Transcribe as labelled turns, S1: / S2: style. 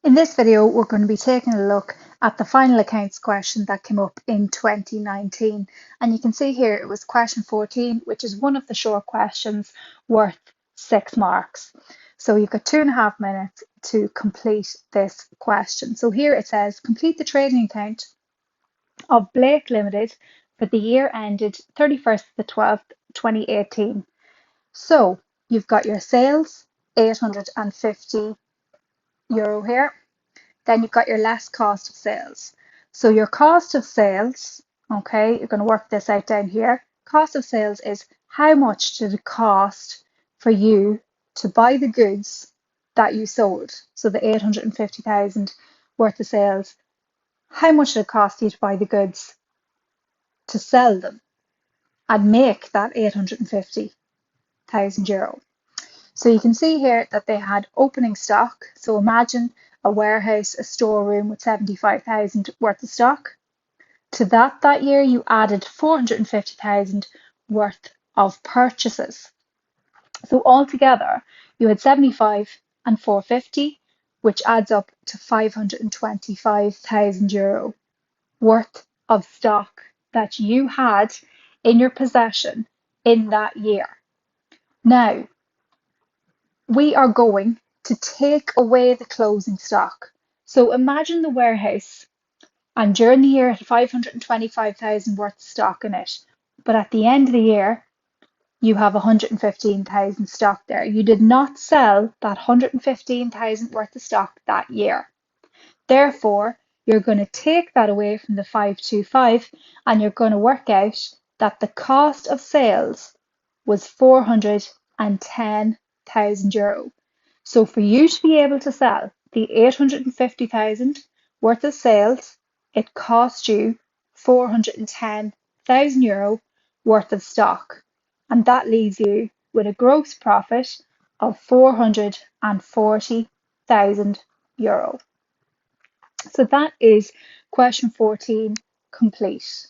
S1: In this video, we're going to be taking a look at the final accounts question that came up in 2019. And you can see here it was question 14, which is one of the short questions worth 6 marks. So you've got 2.5 minutes to complete this question. So here it says, complete the trading account of Blake Limited for the year ended 31st of the 12th, 2018. So you've got your sales, €850 here. Then you've got your less cost of sales. So your cost of sales, okay, you're going to work this out down here. Cost of sales is how much did it cost for you to buy the goods that you sold? So the 850,000 worth of sales, how much did it cost you to buy the goods to sell them and make that €850,000? So you can see here that they had opening stock. So imagine a warehouse, a storeroom with 75,000 worth of stock. To that year, you added 450,000 worth of purchases. So altogether, you had 75 and 450, which adds up to €525,000 worth of stock that you had in your possession in that year. Now, we are going to take away the closing stock. So imagine the warehouse, and during the year it had 525,000 worth of stock in it, but at the end of the year you have 115,000 stock there. You did not sell that 115,000 worth of stock that year. Therefore, you're going to take that away from the 525 and you're going to work out that the cost of sales was €410,000. So for you to be able to sell the 850,000 worth of sales, it cost you €410,000 worth of stock. And that leaves you with a gross profit of €440,000. So that is question 14 complete.